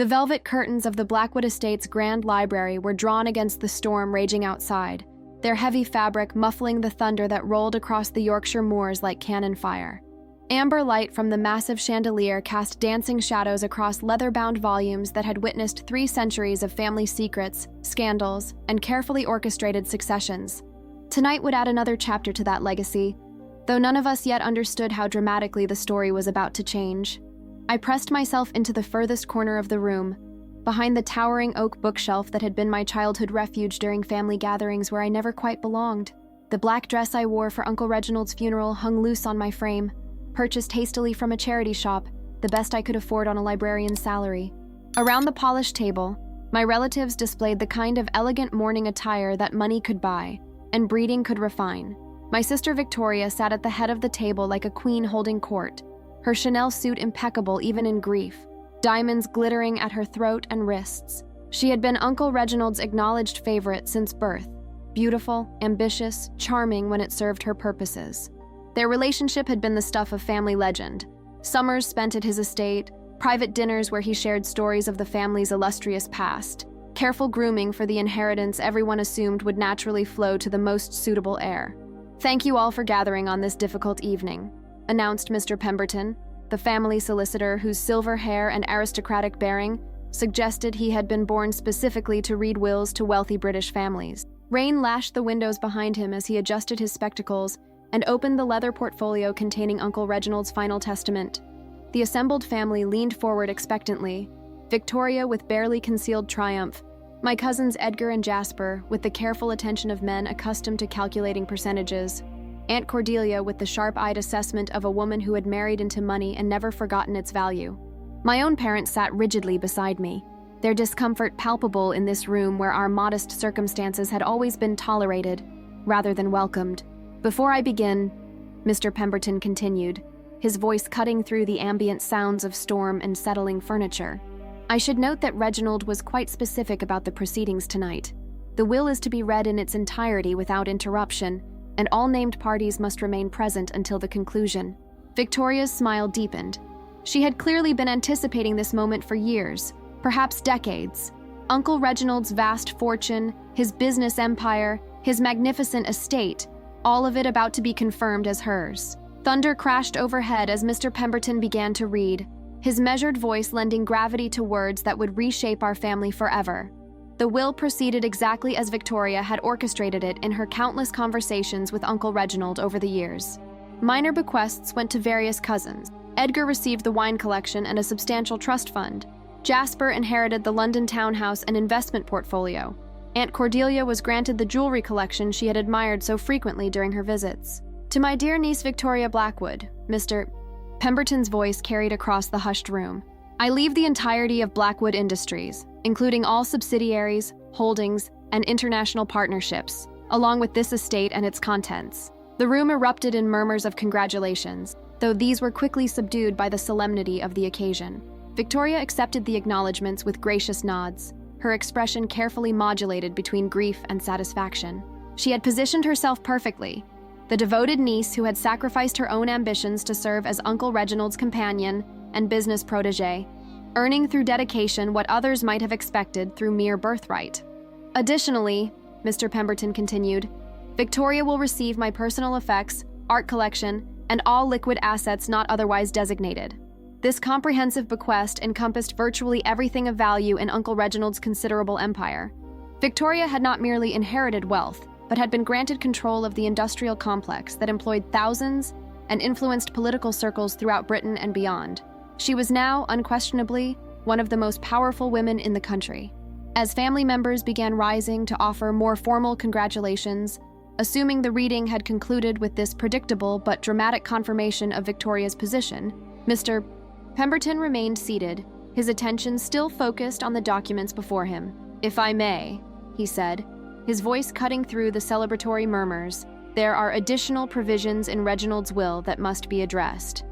The velvet curtains of the Blackwood estate's grand library were drawn against the storm raging outside, their heavy fabric muffling the thunder that rolled across the Yorkshire moors like cannon fire. Amber light from the massive chandelier cast dancing shadows across leather-bound volumes that had witnessed 3 centuries of family secrets, scandals, and carefully orchestrated successions. Tonight would add another chapter to that legacy, though none of us yet understood how dramatically the story was about to change. I pressed myself into the furthest corner of the room, behind the towering oak bookshelf that had been my childhood refuge during family gatherings where I never quite belonged. The black dress I wore for Uncle Reginald's funeral hung loose on my frame, purchased hastily from a charity shop, the best I could afford on a librarian's salary. Around the polished table, my relatives displayed the kind of elegant mourning attire that money could buy, and breeding could refine. My sister Victoria sat at the head of the table like a queen holding court, her Chanel suit impeccable even in grief, diamonds glittering at her throat and wrists. She had been Uncle Reginald's acknowledged favorite since birth, beautiful, ambitious, charming when it served her purposes. Their relationship had been the stuff of family legend. Summers spent at his estate, private dinners where he shared stories of the family's illustrious past, careful grooming for the inheritance everyone assumed would naturally flow to the most suitable heir. "Thank you all for gathering on this difficult evening," announced Mr. Pemberton, the family solicitor whose silver hair and aristocratic bearing suggested he had been born specifically to read wills to wealthy British families. Rain lashed the windows behind him as he adjusted his spectacles and opened the leather portfolio containing Uncle Reginald's final testament. The assembled family leaned forward expectantly, Victoria with barely concealed triumph, my cousins Edgar and Jasper with the careful attention of men accustomed to calculating percentages, Aunt Cordelia with the sharp-eyed assessment of a woman who had married into money and never forgotten its value. My own parents sat rigidly beside me, their discomfort palpable in this room where our modest circumstances had always been tolerated, rather than welcomed. "Before I begin," Mr. Pemberton continued, his voice cutting through the ambient sounds of storm and settling furniture, "I should note that Reginald was quite specific about the proceedings tonight. The will is to be read in its entirety without interruption, and all named parties must remain present until the conclusion." Victoria's smile deepened. She had clearly been anticipating this moment for years, perhaps decades. Uncle Reginald's vast fortune, his business empire, his magnificent estate, all of it about to be confirmed as hers. Thunder crashed overhead as Mr. Pemberton began to read, his measured voice lending gravity to words that would reshape our family forever. The will proceeded exactly as Victoria had orchestrated it in her countless conversations with Uncle Reginald over the years. Minor bequests went to various cousins. Edgar received the wine collection and a substantial trust fund. Jasper inherited the London townhouse and investment portfolio. Aunt Cordelia was granted the jewelry collection she had admired so frequently during her visits. "To my dear niece Victoria Blackwood," Mr. Pemberton's voice carried across the hushed room, "I leave the entirety of Blackwood Industries, including all subsidiaries, holdings, and international partnerships, along with this estate and its contents." The room erupted in murmurs of congratulations, though these were quickly subdued by the solemnity of the occasion. Victoria accepted the acknowledgments with gracious nods, her expression carefully modulated between grief and satisfaction. She had positioned herself perfectly, the devoted niece who had sacrificed her own ambitions to serve as Uncle Reginald's companion and business protégé, earning through dedication what others might have expected through mere birthright. "Additionally," Mr. Pemberton continued, "Victoria will receive my personal effects, art collection, and all liquid assets not otherwise designated." This comprehensive bequest encompassed virtually everything of value in Uncle Reginald's considerable empire. Victoria had not merely inherited wealth, but had been granted control of the industrial complex that employed thousands and influenced political circles throughout Britain and beyond. She was now, unquestionably, one of the most powerful women in the country. As family members began rising to offer more formal congratulations, assuming the reading had concluded with this predictable but dramatic confirmation of Victoria's position, Mr. Pemberton remained seated, his attention still focused on the documents before him. "If I may," he said, his voice cutting through the celebratory murmurs, "there are additional provisions in Reginald's will that must be addressed."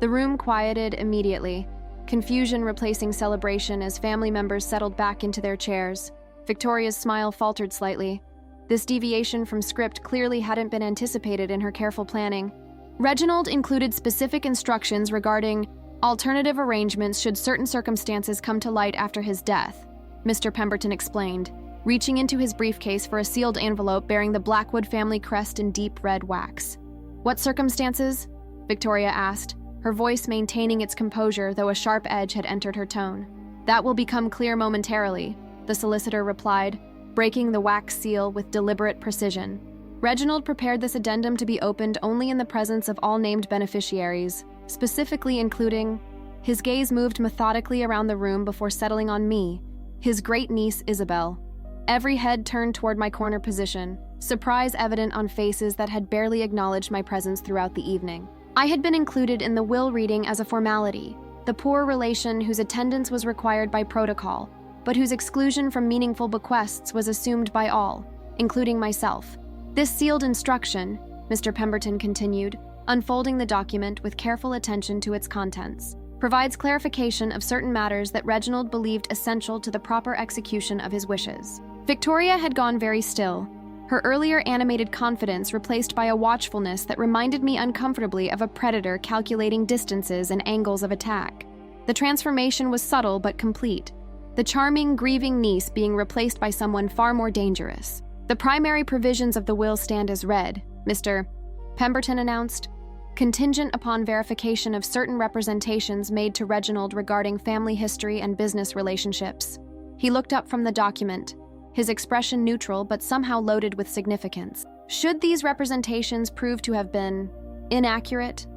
The room quieted immediately, confusion replacing celebration as family members settled back into their chairs. Victoria's smile faltered slightly. This deviation from script clearly hadn't been anticipated in her careful planning. "Reginald included specific instructions regarding Alternative arrangements should certain circumstances come to light after his death, Mr. Pemberton explained, reaching into his briefcase for a sealed envelope bearing the Blackwood family crest in deep red wax. What circumstances? Victoria asked, her voice maintaining its composure though a sharp edge had entered her tone. That will become clear momentarily, the solicitor replied, breaking the wax seal with deliberate precision. Reginald prepared this addendum to be opened only in the presence of all named beneficiaries, specifically including... His gaze moved methodically around the room before settling on me, his great-niece Isabelle. Every head turned toward my corner position, surprise evident on faces that had barely acknowledged my presence throughout the evening. I had been included in the will reading as a formality, the poor relation whose attendance was required by protocol, but whose exclusion from meaningful bequests was assumed by all, including myself. This sealed instruction, Mr. Pemberton continued, unfolding the document with careful attention to its contents, provides clarification of certain matters that Reginald believed essential to the proper execution of his wishes. Victoria had gone very still, her earlier animated confidence replaced by a watchfulness that reminded me uncomfortably of a predator calculating distances and angles of attack. The transformation was subtle but complete, the charming, grieving niece being replaced by someone far more dangerous. The primary provisions of the will stand as read, Mr. Pemberton announced, contingent upon verification of certain representations made to Reginald regarding family history and business relationships. He looked up from the document, his expression neutral but somehow loaded with significance. Should these representations prove to have been inaccurate,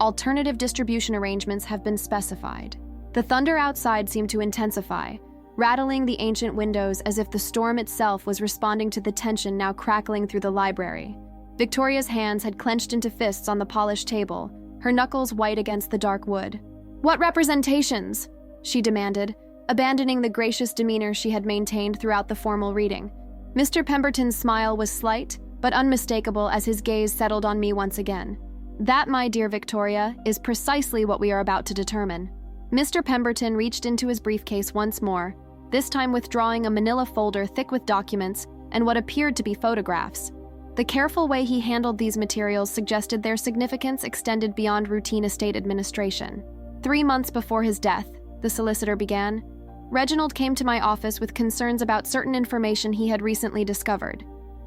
alternative distribution arrangements have been specified. The thunder outside seemed to intensify, rattling the ancient windows as if the storm itself was responding to the tension now crackling through the library. Victoria's hands had clenched into fists on the polished table, her knuckles white against the dark wood. "What representations?" she demanded, abandoning the gracious demeanor she had maintained throughout the formal reading. Mr. Pemberton's smile was slight, but unmistakable as his gaze settled on me once again. "That, my dear Victoria, is precisely what we are about to determine." Mr. Pemberton reached into his briefcase once more, this time withdrawing a manila folder thick with documents and what appeared to be photographs. The careful way he handled these materials suggested their significance extended beyond routine estate administration. 3 months before his death, the solicitor began, Reginald came to my office with concerns about certain information he had recently discovered.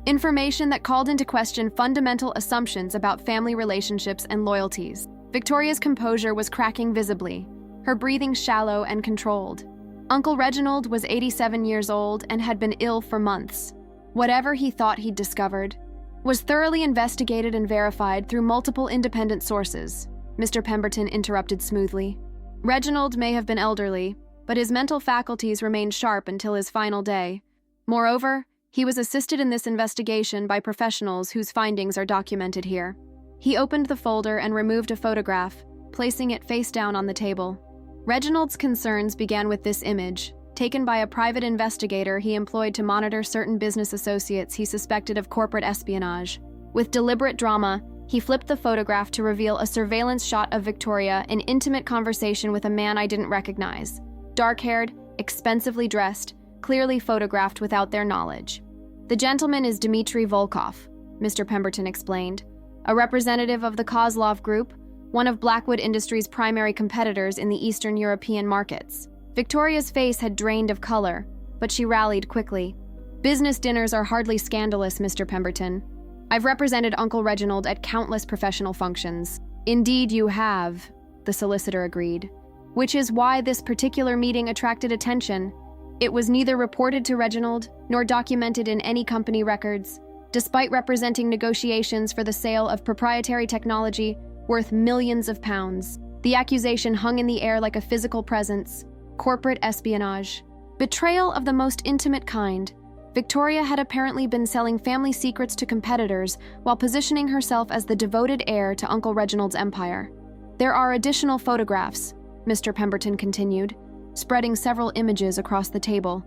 Information that called into question fundamental assumptions about family relationships and loyalties. Victoria's composure was cracking visibly, her breathing shallow and controlled. Uncle Reginald was 87 years old and had been ill for months. Whatever he thought he'd discovered was thoroughly investigated and verified through multiple independent sources, Mr. Pemberton interrupted smoothly. Reginald may have been elderly, but his mental faculties remained sharp until his final day. Moreover, he was assisted in this investigation by professionals whose findings are documented here. He opened the folder and removed a photograph, placing it face down on the table. Reginald's concerns began with this image, taken by a private investigator he employed to monitor certain business associates he suspected of corporate espionage. With deliberate drama, he flipped the photograph to reveal a surveillance shot of Victoria in intimate conversation with a man I didn't recognize. Dark-haired, expensively dressed, clearly photographed without their knowledge. "The gentleman is Dmitry Volkov," Mr. Pemberton explained, "a representative of the Kozlov Group, one of Blackwood Industries' primary competitors in the Eastern European markets." Victoria's face had drained of color, but she rallied quickly. "Business dinners are hardly scandalous, Mr. Pemberton. I've represented Uncle Reginald at countless professional functions." "Indeed you have," the solicitor agreed, "which is why this particular meeting attracted attention. It was neither reported to Reginald nor documented in any company records, despite representing negotiations for the sale of proprietary technology worth millions of pounds. The accusation hung in the air like a physical presence. Corporate espionage. Betrayal of the most intimate kind. Victoria had apparently been selling family secrets to competitors while positioning herself as the devoted heir to Uncle Reginald's empire. There are additional photographs," Mr. Pemberton continued, spreading several images across the table,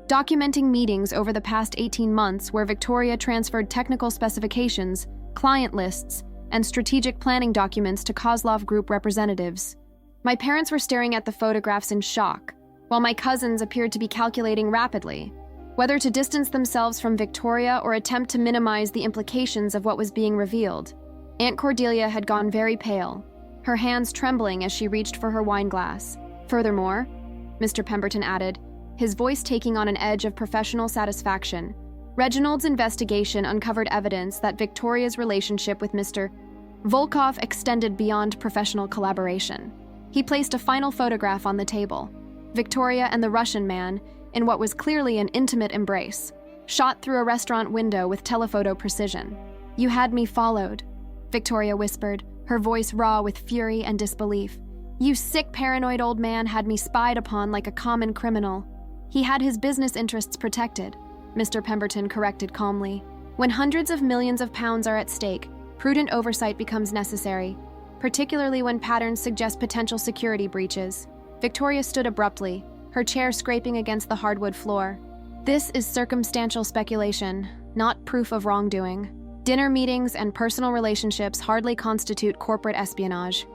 documenting meetings over the past 18 months where Victoria transferred technical specifications, client lists, and strategic planning documents to Kozlov Group representatives. My parents were staring at the photographs in shock, while my cousins appeared to be calculating rapidly, whether to distance themselves from Victoria or attempt to minimize the implications of what was being revealed. Aunt Cordelia had gone very pale, her hands trembling as she reached for her wine glass. "Furthermore," Mr. Pemberton added, his voice taking on an edge of professional satisfaction, "Reginald's investigation uncovered evidence that Victoria's relationship with Mr. Volkov extended beyond professional collaboration." He placed a final photograph on the table. Victoria and the Russian man, in what was clearly an intimate embrace, shot through a restaurant window with telephoto precision. "You had me followed," Victoria whispered, her voice raw with fury and disbelief. "You sick, paranoid old man had me spied upon like a common criminal." "He had his business interests protected," Mr. Pemberton corrected calmly. "When hundreds of millions of pounds are at stake, prudent oversight becomes necessary, particularly when patterns suggest potential security breaches." Victoria stood abruptly, her chair scraping against the hardwood floor. "This is circumstantial speculation, not proof of wrongdoing. Dinner meetings and personal relationships hardly constitute corporate espionage."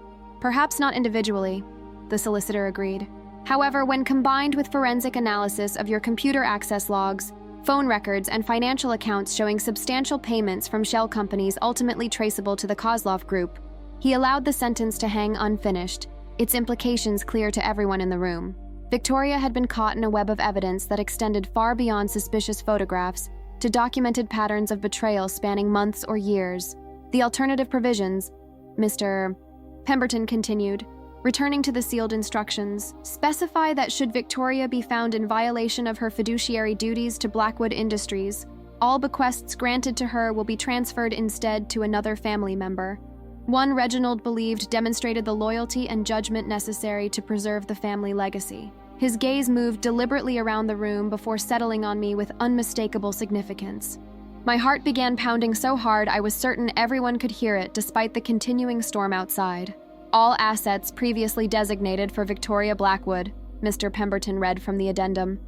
"Perhaps not individually," the solicitor agreed. "However, when combined with forensic analysis of your computer access logs, phone records, and financial accounts showing substantial payments from shell companies ultimately traceable to the Kozlov Group," he allowed the sentence to hang unfinished, its implications clear to everyone in the room. Victoria had been caught in a web of evidence that extended far beyond suspicious photographs to documented patterns of betrayal spanning months or years. The alternative provisions, Mr. Pemberton continued, returning to the sealed instructions, specify that should Victoria be found in violation of her fiduciary duties to Blackwood Industries, all bequests granted to her will be transferred instead to another family member. One Reginald believed demonstrated the loyalty and judgment necessary to preserve the family legacy. His gaze moved deliberately around the room before settling on me with unmistakable significance. My heart began pounding so hard I was certain everyone could hear it despite the continuing storm outside. "All assets previously designated for Victoria Blackwood," Mr. Pemberton read from the addendum,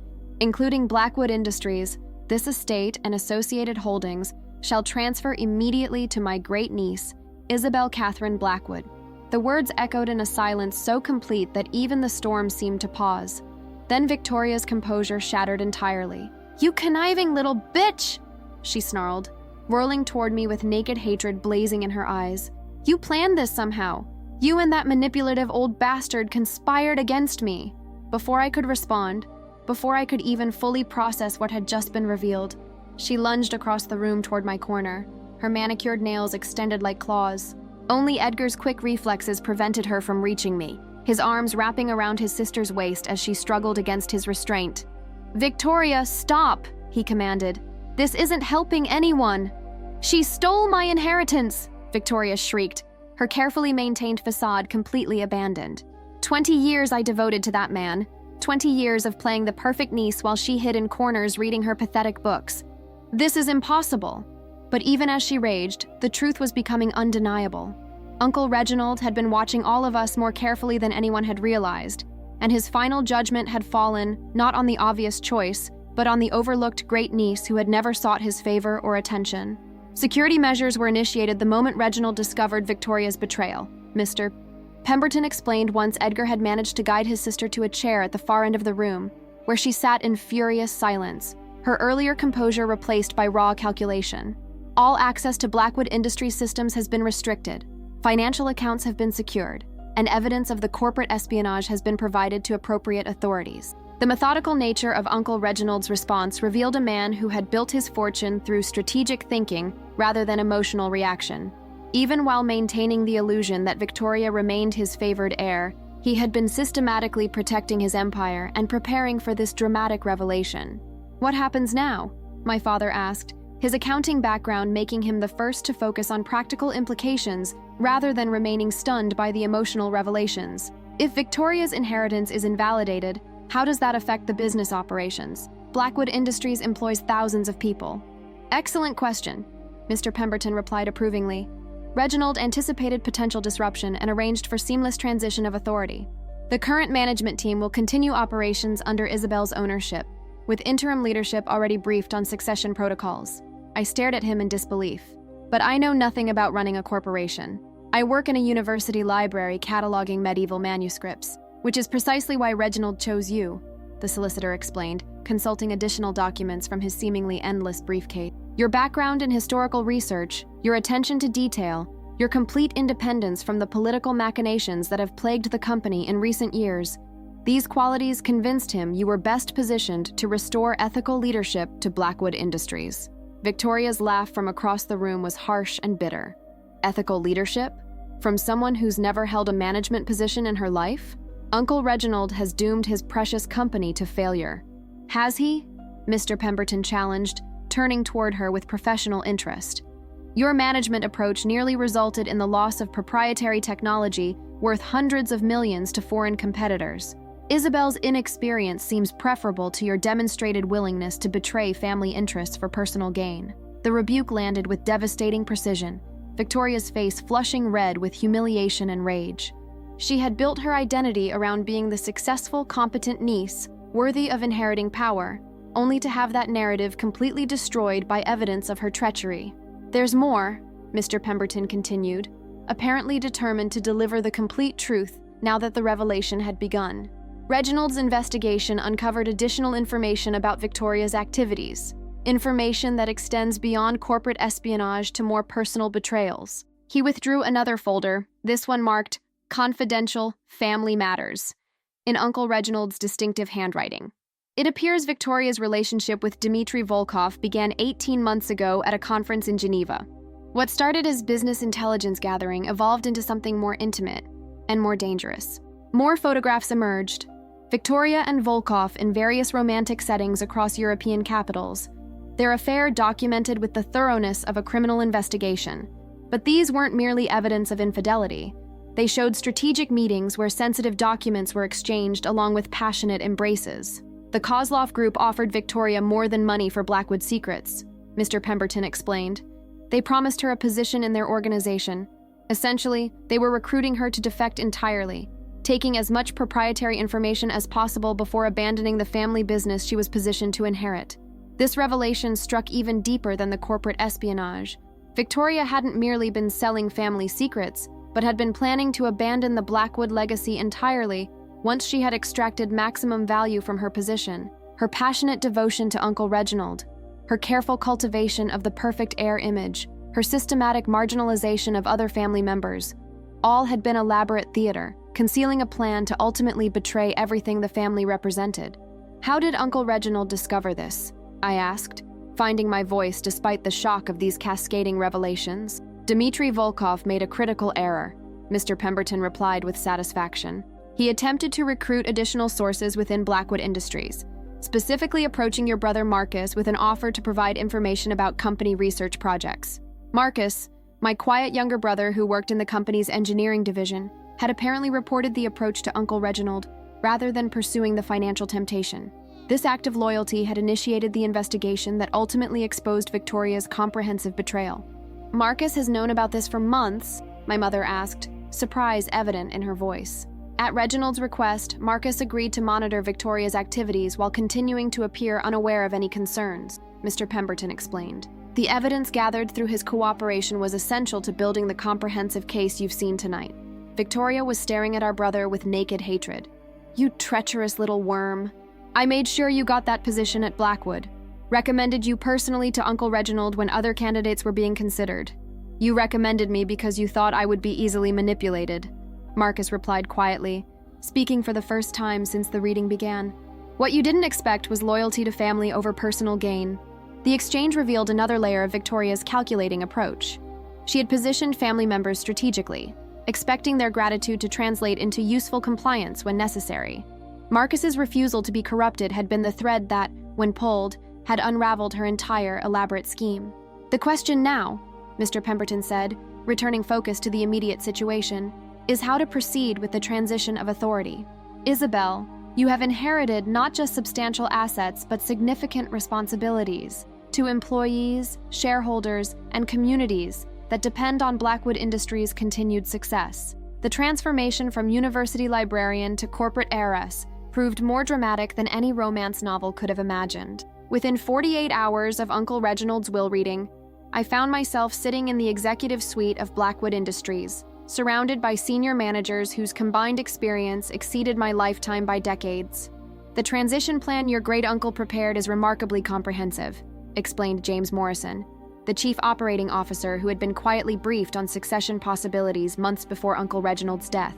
"including Blackwood Industries, this estate and associated holdings, shall transfer immediately to my great-niece, Isabelle Catherine Blackwood." The words echoed in a silence so complete that even the storm seemed to pause. Then Victoria's composure shattered entirely. "You conniving little bitch!" she snarled, whirling toward me with naked hatred blazing in her eyes. "You planned this somehow. You and that manipulative old bastard conspired against me." Before I could respond, before I could even fully process what had just been revealed, she lunged across the room toward my corner, her manicured nails extended like claws. Only Edgar's quick reflexes prevented her from reaching me, his arms wrapping around his sister's waist as she struggled against his restraint. "Victoria, stop!" he commanded. "This isn't helping anyone." "She stole my inheritance!" Victoria shrieked, her carefully maintained facade completely abandoned. 20 years I devoted to that man, 20 years of playing the perfect niece while she hid in corners reading her pathetic books. This is impossible. But even as she raged, the truth was becoming undeniable. Uncle Reginald had been watching all of us more carefully than anyone had realized, and his final judgment had fallen not on the obvious choice, but on the overlooked great niece who had never sought his favor or attention. Security measures were initiated the moment Reginald discovered Victoria's betrayal, Mr. Pemberton explained once Edgar had managed to guide his sister to a chair at the far end of the room, where she sat in furious silence, her earlier composure replaced by raw calculation. All access to Blackwood Industries systems has been restricted, financial accounts have been secured, and evidence of the corporate espionage has been provided to appropriate authorities. The methodical nature of Uncle Reginald's response revealed a man who had built his fortune through strategic thinking rather than emotional reaction. Even while maintaining the illusion that Victoria remained his favored heir, he had been systematically protecting his empire and preparing for this dramatic revelation. "What happens now?" my father asked, his accounting background making him the first to focus on practical implications rather than remaining stunned by the emotional revelations. "If Victoria's inheritance is invalidated, how does that affect the business operations? Blackwood Industries employs thousands of people." "Excellent question," Mr. Pemberton replied approvingly. Reginald anticipated potential disruption and arranged for seamless transition of authority. "The current management team will continue operations under Isabelle's ownership, with interim leadership already briefed on succession protocols." I stared at him in disbelief. "But I know nothing about running a corporation. I work in a university library cataloging medieval manuscripts, which is precisely why Reginald chose you," the solicitor explained, consulting additional documents from his seemingly endless briefcase. "Your background in historical research, your attention to detail, your complete independence from the political machinations that have plagued the company in recent years. These qualities convinced him you were best positioned to restore ethical leadership to Blackwood Industries. Victoria's laugh from across the room was harsh and bitter. Ethical leadership? From someone who's never held a management position in her life? Uncle Reginald has doomed his precious company to failure. Has he? Mr. Pemberton challenged, turning toward her with professional interest. Your management approach nearly resulted in the loss of proprietary technology worth hundreds of millions to foreign competitors. Isabelle's inexperience seems preferable to your demonstrated willingness to betray family interests for personal gain. The rebuke landed with devastating precision, Victoria's face flushing red with humiliation and rage. She had built her identity around being the successful, competent niece, worthy of inheriting power, only to have that narrative completely destroyed by evidence of her treachery. There's more, Mr. Pemberton continued, apparently determined to deliver the complete truth now that the revelation had begun. Reginald's investigation uncovered additional information about Victoria's activities, information that extends beyond corporate espionage to more personal betrayals. He withdrew another folder, this one marked Confidential Family Matters, in Uncle Reginald's distinctive handwriting. It appears Victoria's relationship with Dmitry Volkov began 18 months ago at a conference in Geneva. What started as business intelligence gathering evolved into something more intimate and more dangerous. More photographs emerged, Victoria and Volkov in various romantic settings across European capitals, their affair documented with the thoroughness of a criminal investigation. But these weren't merely evidence of infidelity. They showed strategic meetings where sensitive documents were exchanged along with passionate embraces. The Kozlov Group offered Victoria more than money for Blackwood secrets, Mr. Pemberton explained. They promised her a position in their organization. Essentially, they were recruiting her to defect entirely, taking as much proprietary information as possible before abandoning the family business she was positioned to inherit. This revelation struck even deeper than the corporate espionage. Victoria hadn't merely been selling family secrets, but had been planning to abandon the Blackwood legacy entirely once she had extracted maximum value from her position. Her passionate devotion to Uncle Reginald, her careful cultivation of the perfect heir image, her systematic marginalization of other family members, all had been elaborate theater, concealing a plan to ultimately betray everything the family represented. How did Uncle Reginald discover this? I asked, finding my voice despite the shock of these cascading revelations. Dmitry Volkov made a critical error, Mr. Pemberton replied with satisfaction. He attempted to recruit additional sources within Blackwood Industries, specifically approaching your brother Marcus with an offer to provide information about company research projects. Marcus, my quiet younger brother who worked in the company's engineering division, had apparently reported the approach to Uncle Reginald rather than pursuing the financial temptation. This act of loyalty had initiated the investigation that ultimately exposed Victoria's comprehensive betrayal. Marcus has known about this for months, my mother asked, surprise evident in her voice. At Reginald's request, Marcus agreed to monitor Victoria's activities while continuing to appear unaware of any concerns, Mr. Pemberton explained. The evidence gathered through his cooperation was essential to building the comprehensive case you've seen tonight. Victoria was staring at our brother with naked hatred. You treacherous little worm. I made sure you got that position at Blackwood. Recommended you personally to Uncle Reginald when other candidates were being considered. You recommended me because you thought I would be easily manipulated, Marcus replied quietly, speaking for the first time since the reading began. What you didn't expect was loyalty to family over personal gain. The exchange revealed another layer of Victoria's calculating approach. She had positioned family members strategically, expecting their gratitude to translate into useful compliance when necessary. Marcus's refusal to be corrupted had been the thread that, when pulled, had unraveled her entire elaborate scheme. The question now, Mr. Pemberton said, returning focus to the immediate situation, is how to proceed with the transition of authority. Isabelle, you have inherited not just substantial assets but significant responsibilities to employees, shareholders, and communities that depend on Blackwood Industries' continued success. The transformation from university librarian to corporate heiress proved more dramatic than any romance novel could have imagined. Within 48 hours of Uncle Reginald's will reading, I found myself sitting in the executive suite of Blackwood Industries, surrounded by senior managers whose combined experience exceeded my lifetime by decades. The transition plan your great-uncle prepared is remarkably comprehensive, explained James Morrison. the chief operating officer who had been quietly briefed on succession possibilities months before Uncle Reginald's death.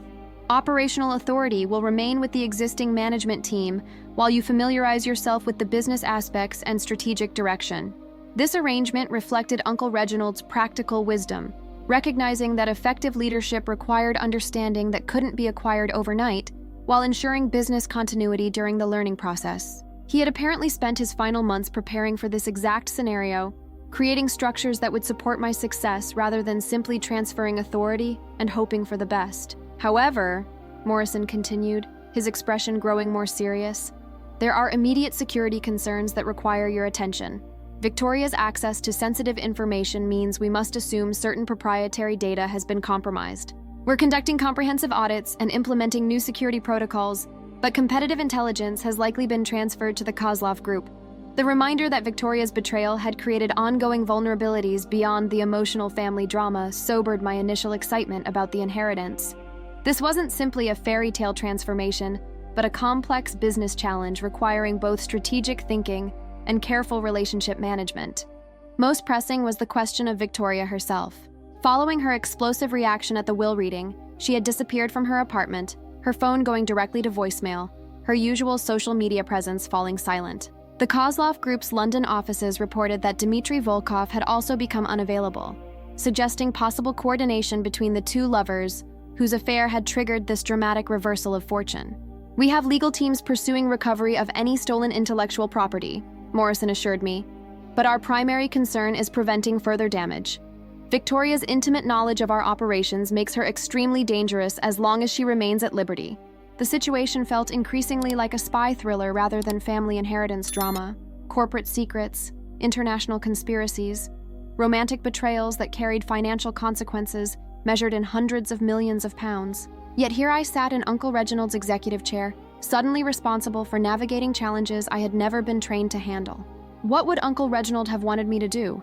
Operational authority will remain with the existing management team while you familiarize yourself with the business aspects and strategic direction. This arrangement reflected Uncle Reginald's practical wisdom, recognizing that effective leadership required understanding that couldn't be acquired overnight, while ensuring business continuity during the learning process. He had apparently spent his final months preparing for this exact scenario, creating structures that would support my success rather than simply transferring authority and hoping for the best. However, Morrison continued, his expression growing more serious, there are immediate security concerns that require your attention. Victoria's access to sensitive information means we must assume certain proprietary data has been compromised. We're conducting comprehensive audits and implementing new security protocols, but competitive intelligence has likely been transferred to the Kozlov Group. The reminder that Victoria's betrayal had created ongoing vulnerabilities beyond the emotional family drama sobered my initial excitement about the inheritance. This wasn't simply a fairy tale transformation, but a complex business challenge requiring both strategic thinking and careful relationship management. Most pressing was the question of Victoria herself. Following her explosive reaction at the will reading, she had disappeared from her apartment, her phone going directly to voicemail, her usual social media presence falling silent. The Kozlov Group's London offices reported that Dmitry Volkov had also become unavailable, suggesting possible coordination between the two lovers whose affair had triggered this dramatic reversal of fortune. We have legal teams pursuing recovery of any stolen intellectual property, Morrison assured me, but our primary concern is preventing further damage. Victoria's intimate knowledge of our operations makes her extremely dangerous as long as she remains at liberty. The situation felt increasingly like a spy thriller rather than family inheritance drama. Corporate secrets, international conspiracies, romantic betrayals that carried financial consequences measured in hundreds of millions of pounds. Yet here I sat in Uncle Reginald's executive chair, suddenly responsible for navigating challenges I had never been trained to handle. What would Uncle Reginald have wanted me to do?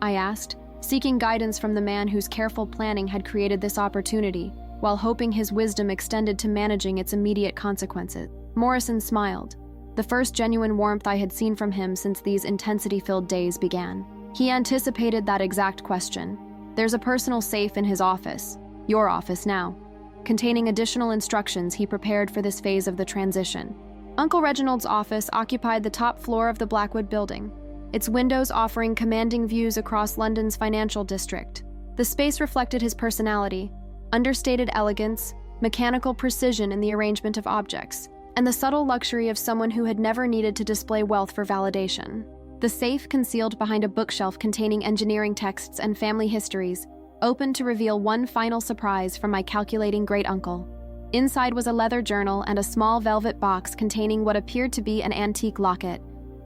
I asked, seeking guidance from the man whose careful planning had created this opportunity, while hoping his wisdom extended to managing its immediate consequences. Morrison smiled, the first genuine warmth I had seen from him since these intensity-filled days began. He anticipated that exact question. There's a personal safe in his office, your office now, containing additional instructions he prepared for this phase of the transition. Uncle Reginald's office occupied the top floor of the Blackwood building, its windows offering commanding views across London's financial district. The space reflected his personality, understated elegance, mechanical precision in the arrangement of objects, and the subtle luxury of someone who had never needed to display wealth for validation. The safe, concealed behind a bookshelf containing engineering texts and family histories, opened to reveal one final surprise from my calculating great-uncle. Inside was a leather journal and a small velvet box containing what appeared to be an antique locket.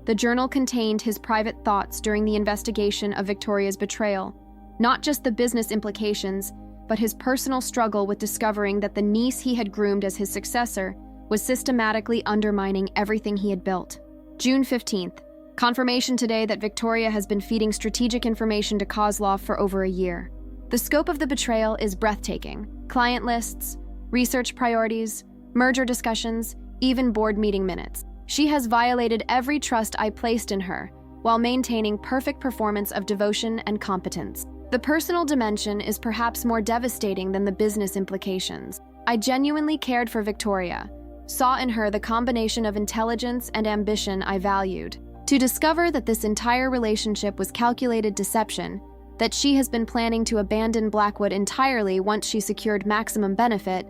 The journal contained his private thoughts during the investigation of Victoria's betrayal, not just the business implications, but his personal struggle with discovering that the niece he had groomed as his successor was systematically undermining everything he had built. June 15th. Confirmation today that Victoria has been feeding strategic information to Kozlov for over a year. The scope of the betrayal is breathtaking. Client lists, research priorities, merger discussions, even board meeting minutes. She has violated every trust I placed in her, while maintaining perfect performance of devotion and competence. The personal dimension is perhaps more devastating than the business implications. I genuinely cared for Victoria, saw in her the combination of intelligence and ambition I valued. To discover that this entire relationship was calculated deception, that she has been planning to abandon Blackwood entirely once she secured maximum benefit,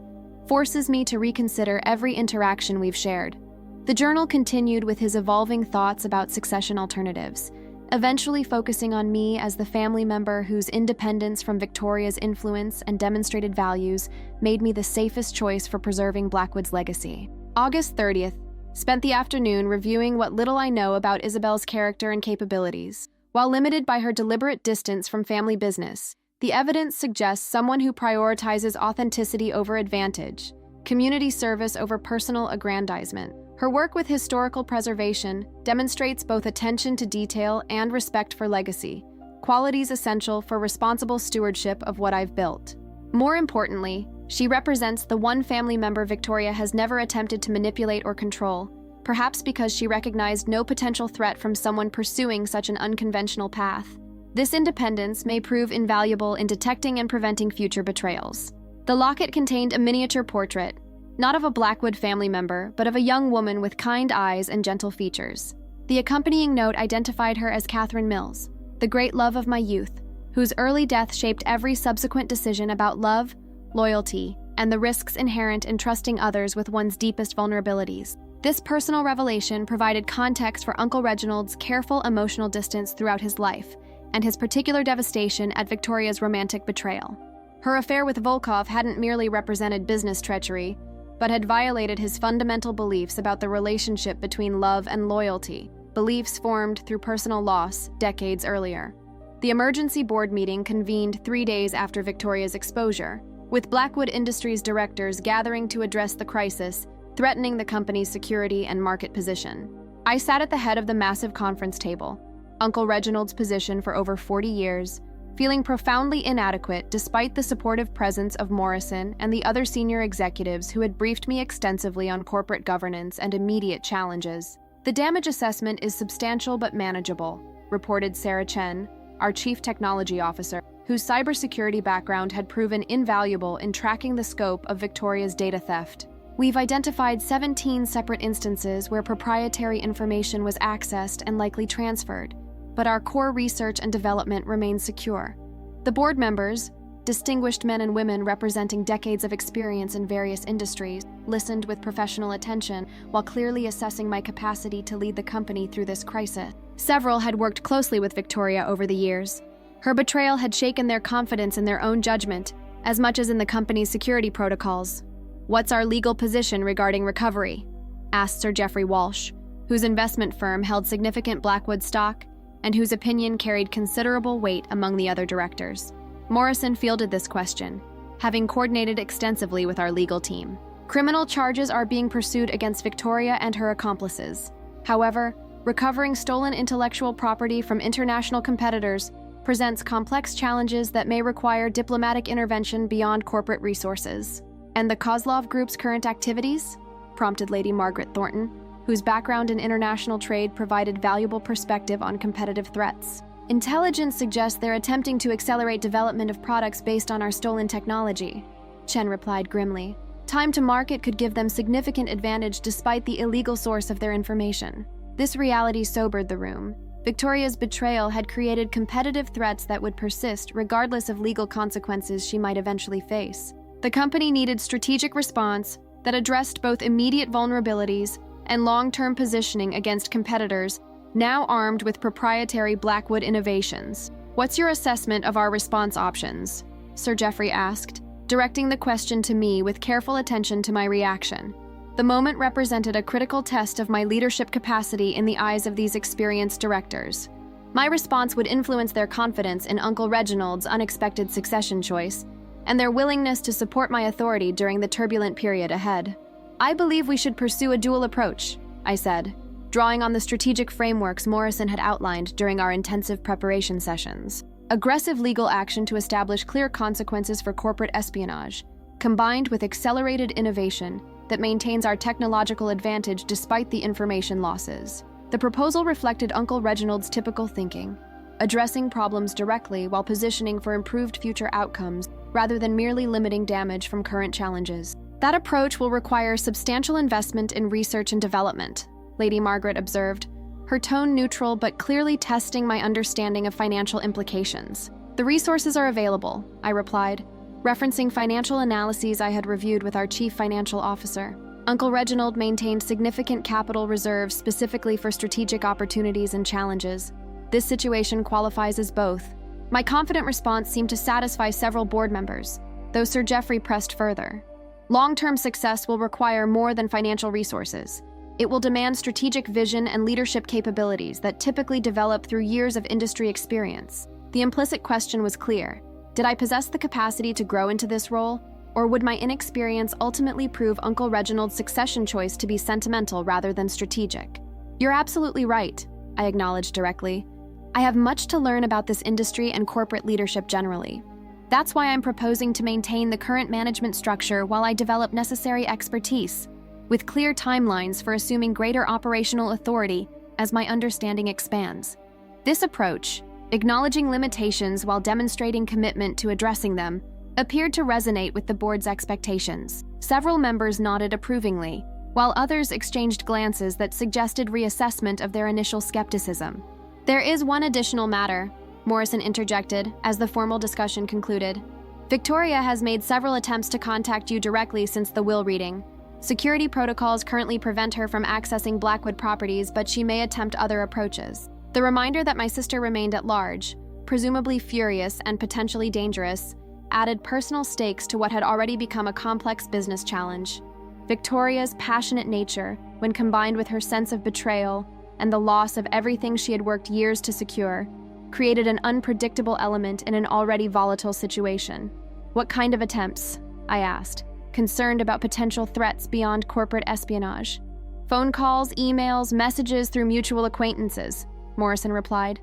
forces me to reconsider every interaction we've shared. The journal continued with his evolving thoughts about succession alternatives, eventually focusing on me as the family member whose independence from Victoria's influence and demonstrated values made me the safest choice for preserving Blackwood's legacy. August 30th, spent the afternoon reviewing what little I know about Isabelle's character and capabilities. While limited by her deliberate distance from family business, the evidence suggests someone who prioritizes authenticity over advantage, community service over personal aggrandizement. Her work with historical preservation demonstrates both attention to detail and respect for legacy, qualities essential for responsible stewardship of what I've built. More importantly, she represents the one family member Victoria has never attempted to manipulate or control, perhaps because she recognized no potential threat from someone pursuing such an unconventional path. This independence may prove invaluable in detecting and preventing future betrayals. The locket contained a miniature portrait, not of a Blackwood family member, but of a young woman with kind eyes and gentle features. The accompanying note identified her as Catherine Mills, the great love of my youth, whose early death shaped every subsequent decision about love, loyalty, and the risks inherent in trusting others with one's deepest vulnerabilities. This personal revelation provided context for Uncle Reginald's careful emotional distance throughout his life, and his particular devastation at Victoria's romantic betrayal. Her affair with Volkov hadn't merely represented business treachery, but had violated his fundamental beliefs about the relationship between love and loyalty, beliefs formed through personal loss decades earlier. The emergency board meeting convened 3 days after Victoria's exposure, with Blackwood Industries directors gathering to address the crisis, threatening the company's security and market position. I sat at the head of the massive conference table, Uncle Reginald's position for over 40 years, feeling profoundly inadequate despite the supportive presence of Morrison and the other senior executives who had briefed me extensively on corporate governance and immediate challenges. The damage assessment is substantial but manageable, reported Sarah Chen, our chief technology officer, whose cybersecurity background had proven invaluable in tracking the scope of Victoria's data theft. We've identified 17 separate instances where proprietary information was accessed and likely transferred, but our core research and development remains secure. The board members, distinguished men and women representing decades of experience in various industries, listened with professional attention while clearly assessing my capacity to lead the company through this crisis. Several had worked closely with Victoria over the years. Her betrayal had shaken their confidence in their own judgment, as much as in the company's security protocols. "What's our legal position regarding recovery?" asked Sir Geoffrey Walsh, whose investment firm held significant Blackwood stock and whose opinion carried considerable weight among the other directors. Morrison fielded this question, having coordinated extensively with our legal team. Criminal charges are being pursued against Victoria and her accomplices. However, recovering stolen intellectual property from international competitors presents complex challenges that may require diplomatic intervention beyond corporate resources. "And the Kozlov Group's current activities?" prompted Lady Margaret Thornton, whose background in international trade provided valuable perspective on competitive threats. "Intelligence suggests they're attempting to accelerate development of products based on our stolen technology," Chen replied grimly. "Time to market could give them significant advantage despite the illegal source of their information." This reality sobered the room. Victoria's betrayal had created competitive threats that would persist regardless of legal consequences she might eventually face. The company needed strategic response that addressed both immediate vulnerabilities and long-term positioning against competitors now armed with proprietary Blackwood innovations. "What's your assessment of our response options?" Sir Geoffrey asked, directing the question to me with careful attention to my reaction. The moment represented a critical test of my leadership capacity in the eyes of these experienced directors. My response would influence their confidence in Uncle Reginald's unexpected succession choice and their willingness to support my authority during the turbulent period ahead. "I believe we should pursue a dual approach," I said, drawing on the strategic frameworks Morrison had outlined during our intensive preparation sessions. Aggressive legal action to establish clear consequences for corporate espionage, combined with accelerated innovation that maintains our technological advantage despite the information losses. The proposal reflected Uncle Reginald's typical thinking, addressing problems directly while positioning for improved future outcomes rather than merely limiting damage from current challenges. "That approach will require substantial investment in research and development," Lady Margaret observed, her tone neutral but clearly testing my understanding of financial implications. "The resources are available," I replied, referencing financial analyses I had reviewed with our chief financial officer. Uncle Reginald maintained significant capital reserves specifically for strategic opportunities and challenges. This situation qualifies as both. My confident response seemed to satisfy several board members, though Sir Geoffrey pressed further. "Long-term success will require more than financial resources. It will demand strategic vision and leadership capabilities that typically develop through years of industry experience." The implicit question was clear. Did I possess the capacity to grow into this role, or would my inexperience ultimately prove Uncle Reginald's succession choice to be sentimental rather than strategic? "You're absolutely right," I acknowledged directly. "I have much to learn about this industry and corporate leadership generally. That's why I'm proposing to maintain the current management structure while I develop necessary expertise, with clear timelines for assuming greater operational authority as my understanding expands. This approach, Acknowledging limitations while demonstrating commitment to addressing them appeared to resonate with the board's expectations. Several members nodded approvingly, while others exchanged glances that suggested reassessment of their initial skepticism. "There is one additional matter," Morrison interjected as the formal discussion concluded. "Victoria has made several attempts to contact you directly since the will reading. Security protocols currently prevent her from accessing Blackwood properties, but she may attempt other approaches. The reminder that my sister remained at large, presumably furious and potentially dangerous, added personal stakes to what had already become a complex business challenge. Victoria's passionate nature, when combined with her sense of betrayal and the loss of everything she had worked years to secure, created an unpredictable element in an already volatile situation." "What kind of attempts?" I asked, concerned about potential threats beyond corporate espionage. "Phone calls, emails, messages through mutual acquaintances," Morrison replied.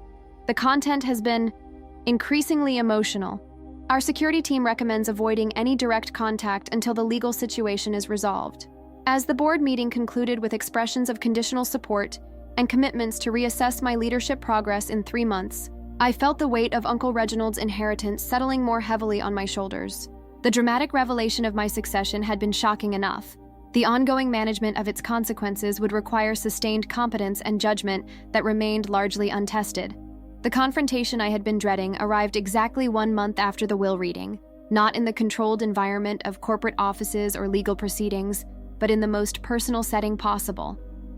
"The content has been increasingly emotional. Our security team recommends avoiding any direct contact until the legal situation is resolved." As the board meeting concluded with expressions of conditional support and commitments to reassess my leadership progress in 3 months, I felt the weight of Uncle Reginald's inheritance settling more heavily on my shoulders. The dramatic revelation of my succession had been shocking enough. The ongoing management of its consequences would require sustained competence and judgment that remained largely untested. The confrontation I had been dreading arrived exactly 1 month after the will reading, not in the controlled environment of corporate offices or legal proceedings, but in the most personal setting possible.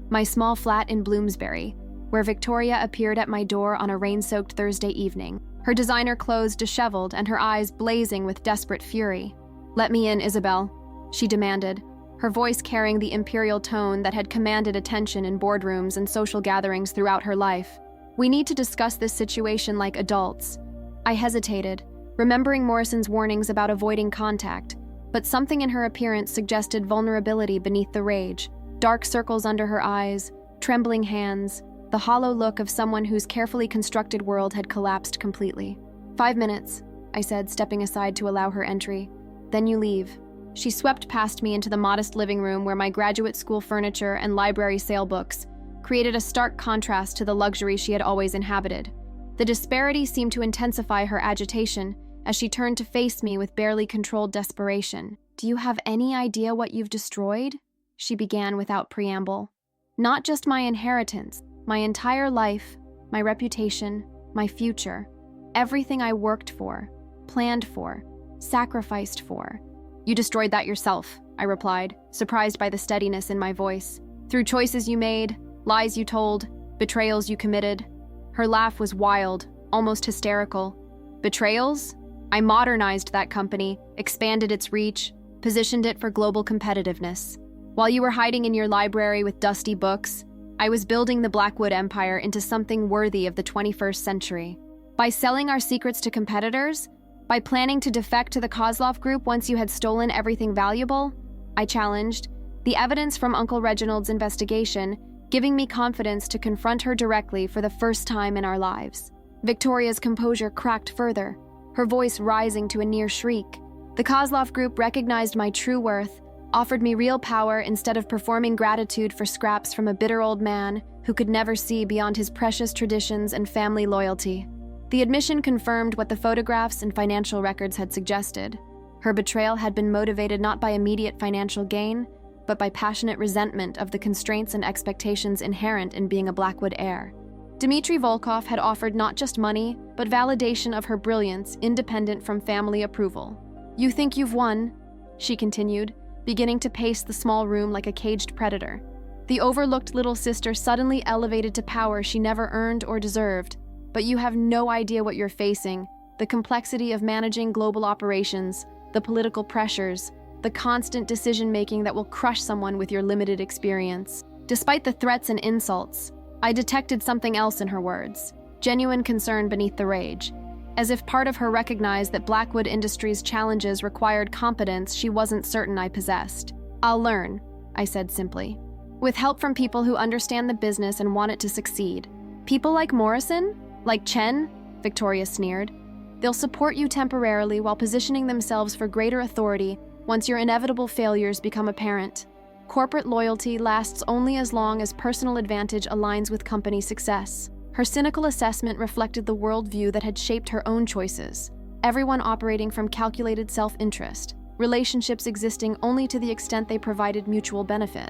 My small flat in Bloomsbury, where Victoria appeared at my door on a rain-soaked Thursday evening, her designer clothes disheveled and her eyes blazing with desperate fury. "Let me in, Isabelle," she demanded, her voice carrying the imperial tone that had commanded attention in boardrooms and social gatherings throughout her life. "We need to discuss this situation like adults." I hesitated, remembering Morrison's warnings about avoiding contact, but something in her appearance suggested vulnerability beneath the rage. Dark circles under her eyes, trembling hands, the hollow look of someone whose carefully constructed world had collapsed completely. "5 minutes," I said, stepping aside to allow her entry. "Then you leave." She swept past me into the modest living room where my graduate school furniture and library sale books created a stark contrast to the luxury she had always inhabited. The disparity seemed to intensify her agitation as she turned to face me with barely controlled desperation. "Do you have any idea what you've destroyed?" she began without preamble. "Not just my inheritance, my entire life, my reputation, my future, everything I worked for, planned for, sacrificed for." "You destroyed that yourself," I replied, surprised by the steadiness in my voice. "Through choices you made, lies you told, betrayals you committed." Her laugh was wild, almost hysterical. "Betrayals? I modernized that company, expanded its reach, positioned it for global competitiveness. While you were hiding in your library with dusty books, I was building the Blackwood empire into something worthy of the 21st century. By selling our secrets to competitors? By planning to defect to the Kozlov Group once you had stolen everything valuable?" I challenged, the evidence from Uncle Reginald's investigation giving me confidence to confront her directly for the first time in our lives. Victoria's composure cracked further, her voice rising to a near shriek. "The Kozlov Group recognized my true worth, offered me real power instead of performing gratitude for scraps from a bitter old man who could never see beyond his precious traditions and family loyalty." The admission confirmed what the photographs and financial records had suggested. Her betrayal had been motivated not by immediate financial gain, but by passionate resentment of the constraints and expectations inherent in being a Blackwood heir. Dmitry Volkov had offered not just money, but validation of her brilliance independent from family approval. "You think you've won," she continued, beginning to pace the small room like a caged predator. "The overlooked little sister suddenly elevated to power she never earned or deserved. But you have no idea what you're facing, the complexity of managing global operations, the political pressures, the constant decision-making that will crush someone with your limited experience." Despite the threats and insults, I detected something else in her words, genuine concern beneath the rage, as if part of her recognized that Blackwood Industries' challenges required competence she wasn't certain I possessed. "I'll learn," I said simply. "With help from people who understand the business and want it to succeed. People like Morrison? Like Chen?" Victoria sneered. "They'll support you temporarily while positioning themselves for greater authority once your inevitable failures become apparent. Corporate loyalty lasts only as long as personal advantage aligns with company success." Her cynical assessment reflected the worldview that had shaped her own choices, everyone operating from calculated self-interest, relationships existing only to the extent they provided mutual benefit.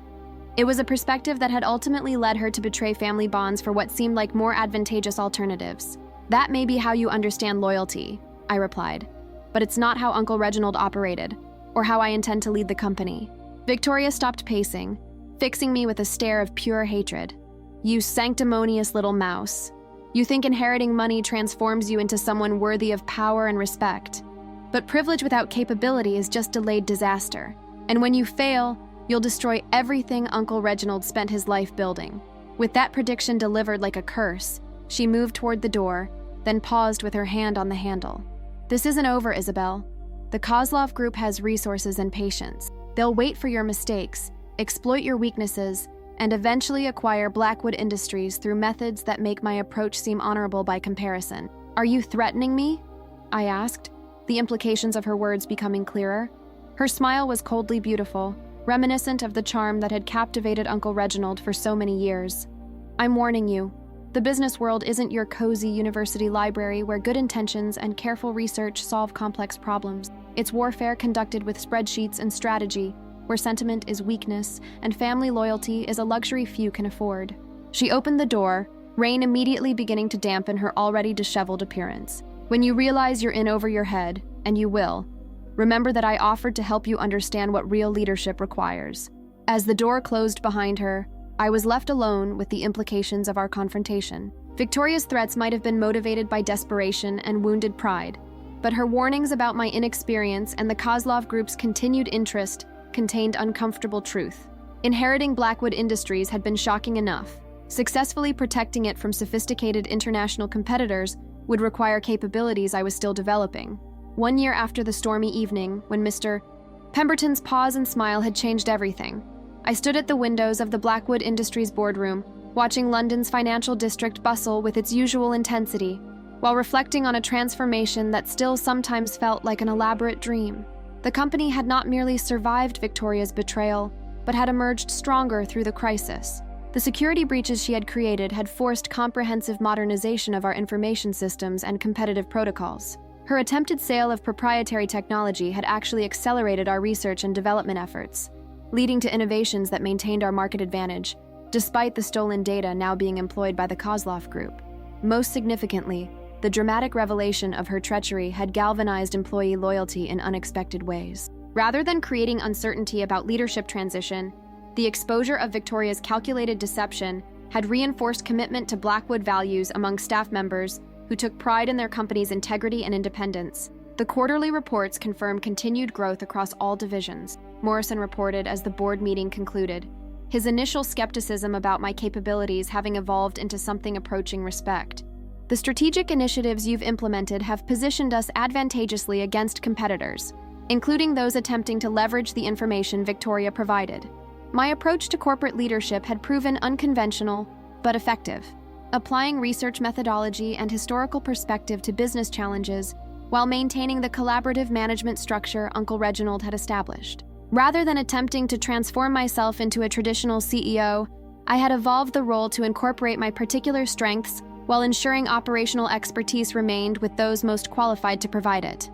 It was a perspective that had ultimately led her to betray family bonds for what seemed like more advantageous alternatives. "That may be how you understand loyalty," I replied, "but it's not how Uncle Reginald operated, or how I intend to lead the company." Victoria stopped pacing, fixing me with a stare of pure hatred. "You sanctimonious little mouse. You think inheriting money transforms you into someone worthy of power and respect. But privilege without capability is just delayed disaster. And when you fail, you'll destroy everything Uncle Reginald spent his life building." With that prediction delivered like a curse, she moved toward the door, then paused with her hand on the handle. "This isn't over, Isabelle. The Kozlov Group has resources and patience. They'll wait for your mistakes, exploit your weaknesses, and eventually acquire Blackwood Industries through methods that make my approach seem honorable by comparison." "Are you threatening me?" I asked, the implications of her words becoming clearer. Her smile was coldly beautiful, reminiscent of the charm that had captivated Uncle Reginald for so many years. "I'm warning you. The business world isn't your cozy university library where good intentions and careful research solve complex problems. It's warfare conducted with spreadsheets and strategy, where sentiment is weakness and family loyalty is a luxury few can afford." She opened the door, rain immediately beginning to dampen her already disheveled appearance. "When you realize you're in over your head, and you will, remember that I offered to help you understand what real leadership requires." As the door closed behind her, I was left alone with the implications of our confrontation. Victoria's threats might have been motivated by desperation and wounded pride, but her warnings about my inexperience and the Kozlov Group's continued interest contained uncomfortable truth. Inheriting Blackwood Industries had been shocking enough. Successfully protecting it from sophisticated international competitors would require capabilities I was still developing. 1 year after the stormy evening, when Mr. Pemberton's pause and smile had changed everything, I stood at the windows of the Blackwood Industries boardroom, watching London's financial district bustle with its usual intensity, while reflecting on a transformation that still sometimes felt like an elaborate dream. The company had not merely survived Victoria's betrayal, but had emerged stronger through the crisis. The security breaches she had created had forced comprehensive modernization of our information systems and competitive protocols. Her attempted sale of proprietary technology had actually accelerated our research and development efforts, leading to innovations that maintained our market advantage, despite the stolen data now being employed by the Kozlov Group. Most significantly, the dramatic revelation of her treachery had galvanized employee loyalty in unexpected ways. Rather than creating uncertainty about leadership transition, the exposure of Victoria's calculated deception had reinforced commitment to Blackwood values among staff members who took pride in their company's integrity and independence. The quarterly reports confirmed continued growth across all divisions, Morrison reported as the board meeting concluded, his initial skepticism about my capabilities having evolved into something approaching respect. "The strategic initiatives you've implemented have positioned us advantageously against competitors, including those attempting to leverage the information Victoria provided. My approach to corporate leadership had proven unconventional, but effective, applying research methodology and historical perspective to business challenges while maintaining the collaborative management structure Uncle Reginald had established. Rather than attempting to transform myself into a traditional CEO, I had evolved the role to incorporate my particular strengths while ensuring operational expertise remained with those most qualified to provide it."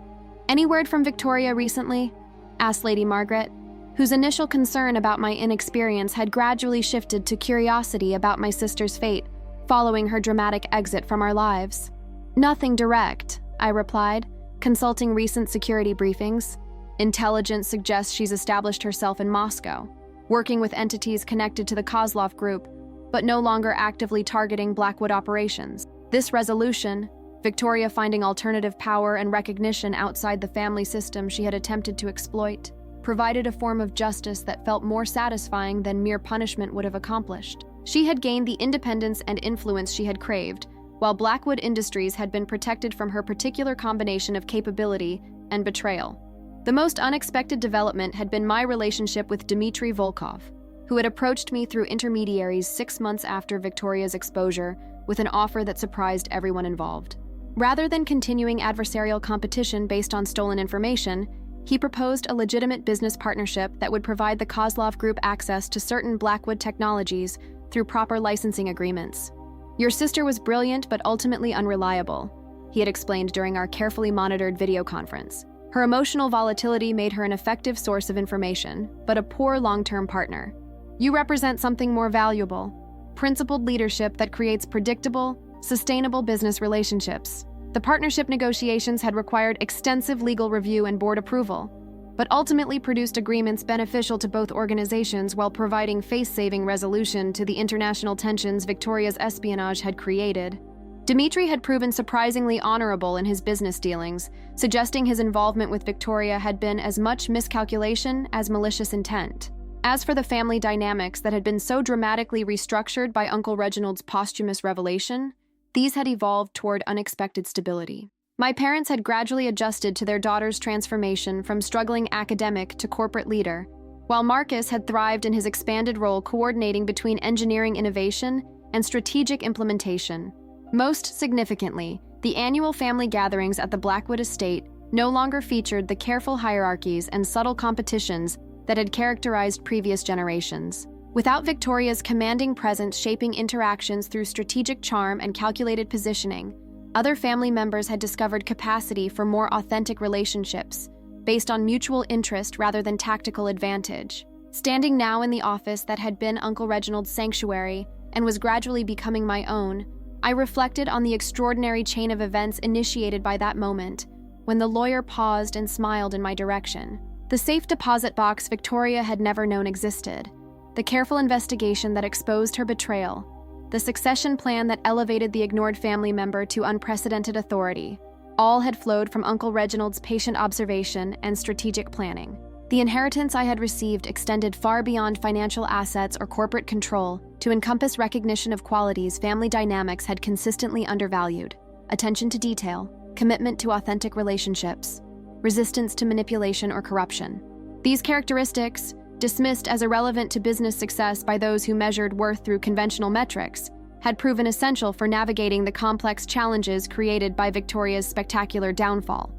"Any word from Victoria recently?" asked Lady Margaret, whose initial concern about my inexperience had gradually shifted to curiosity about my sister's fate following her dramatic exit from our lives. "Nothing direct," I replied, consulting recent security briefings. "Intelligence suggests she's established herself in Moscow, working with entities connected to the Kozlov Group, but no longer actively targeting Blackwood operations. This resolution, Victoria finding alternative power and recognition outside the family system she had attempted to exploit, provided a form of justice that felt more satisfying than mere punishment would have accomplished. She had gained the independence and influence she had craved, while Blackwood Industries had been protected from her particular combination of capability and betrayal. The most unexpected development had been my relationship with Dmitry Volkov, who had approached me through intermediaries 6 months after Victoria's exposure with an offer that surprised everyone involved. Rather than continuing adversarial competition based on stolen information, he proposed a legitimate business partnership that would provide the Kozlov Group access to certain Blackwood technologies through proper licensing agreements. "Your sister was brilliant but ultimately unreliable," he had explained during our carefully monitored video conference. "Her emotional volatility made her an effective source of information, but a poor long-term partner. You represent something more valuable: principled leadership that creates predictable, sustainable business relationships." The partnership negotiations had required extensive legal review and board approval, but ultimately produced agreements beneficial to both organizations while providing face-saving resolution to the international tensions Victoria's espionage had created. Dmitry had proven surprisingly honorable in his business dealings, suggesting his involvement with Victoria had been as much miscalculation as malicious intent. As for the family dynamics that had been so dramatically restructured by Uncle Reginald's posthumous revelation, these had evolved toward unexpected stability. My parents had gradually adjusted to their daughter's transformation from struggling academic to corporate leader, while Marcus had thrived in his expanded role coordinating between engineering innovation and strategic implementation. Most significantly, the annual family gatherings at the Blackwood estate no longer featured the careful hierarchies and subtle competitions that had characterized previous generations. Without Victoria's commanding presence shaping interactions through strategic charm and calculated positioning, other family members had discovered capacity for more authentic relationships, based on mutual interest rather than tactical advantage. Standing now in the office that had been Uncle Reginald's sanctuary and was gradually becoming my own, I reflected on the extraordinary chain of events initiated by that moment, when the lawyer paused and smiled in my direction. The safe deposit box Victoria had never known existed, the careful investigation that exposed her betrayal, the succession plan that elevated the ignored family member to unprecedented authority, all had flowed from Uncle Reginald's patient observation and strategic planning. The inheritance I had received extended far beyond financial assets or corporate control to encompass recognition of qualities family dynamics had consistently undervalued: attention to detail, commitment to authentic relationships, resistance to manipulation or corruption. These characteristics, dismissed as irrelevant to business success by those who measured worth through conventional metrics, had proven essential for navigating the complex challenges created by Victoria's spectacular downfall.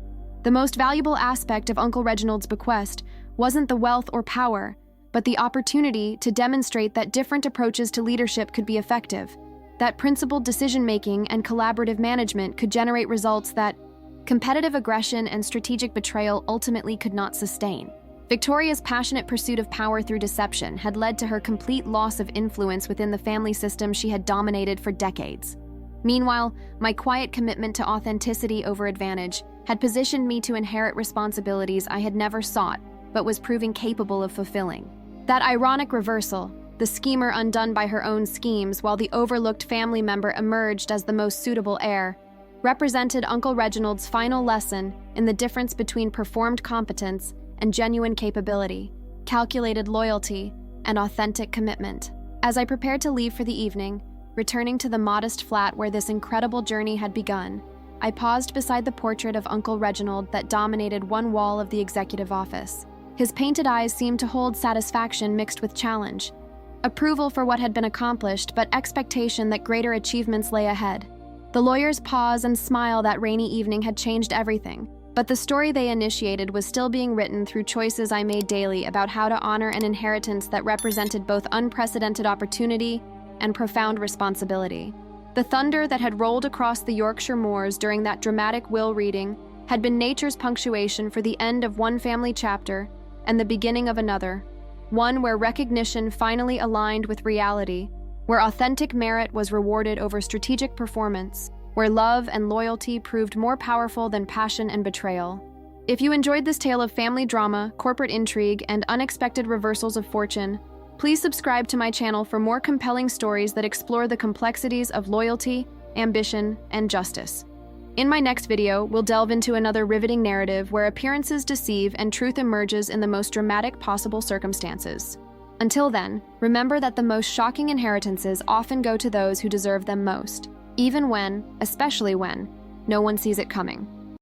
The most valuable aspect of Uncle Reginald's bequest wasn't the wealth or power, but the opportunity to demonstrate that different approaches to leadership could be effective, that principled decision-making and collaborative management could generate results that competitive aggression and strategic betrayal ultimately could not sustain. Victoria's passionate pursuit of power through deception had led to her complete loss of influence within the family system she had dominated for decades. Meanwhile, my quiet commitment to authenticity over advantage had positioned me to inherit responsibilities I had never sought, but was proving capable of fulfilling. That ironic reversal, the schemer undone by her own schemes while the overlooked family member emerged as the most suitable heir, represented Uncle Reginald's final lesson in the difference between performed competence and genuine capability, calculated loyalty, and authentic commitment. As I prepared to leave for the evening, returning to the modest flat where this incredible journey had begun, I paused beside the portrait of Uncle Reginald that dominated one wall of the executive office. His painted eyes seemed to hold satisfaction mixed with challenge, approval for what had been accomplished, but expectation that greater achievements lay ahead. The lawyer's pause and smile that rainy evening had changed everything, but the story they initiated was still being written through choices I made daily about how to honor an inheritance that represented both unprecedented opportunity and profound responsibility. The thunder that had rolled across the Yorkshire moors during that dramatic will reading had been nature's punctuation for the end of one family chapter and the beginning of another, one where recognition finally aligned with reality, where authentic merit was rewarded over strategic performance, where love and loyalty proved more powerful than passion and betrayal. If you enjoyed this tale of family drama, corporate intrigue, and unexpected reversals of fortune, please subscribe to my channel for more compelling stories that explore the complexities of loyalty, ambition, and justice. In my next video, we'll delve into another riveting narrative where appearances deceive and truth emerges in the most dramatic possible circumstances. Until then, remember that the most shocking inheritances often go to those who deserve them most, even when, especially when, no one sees it coming.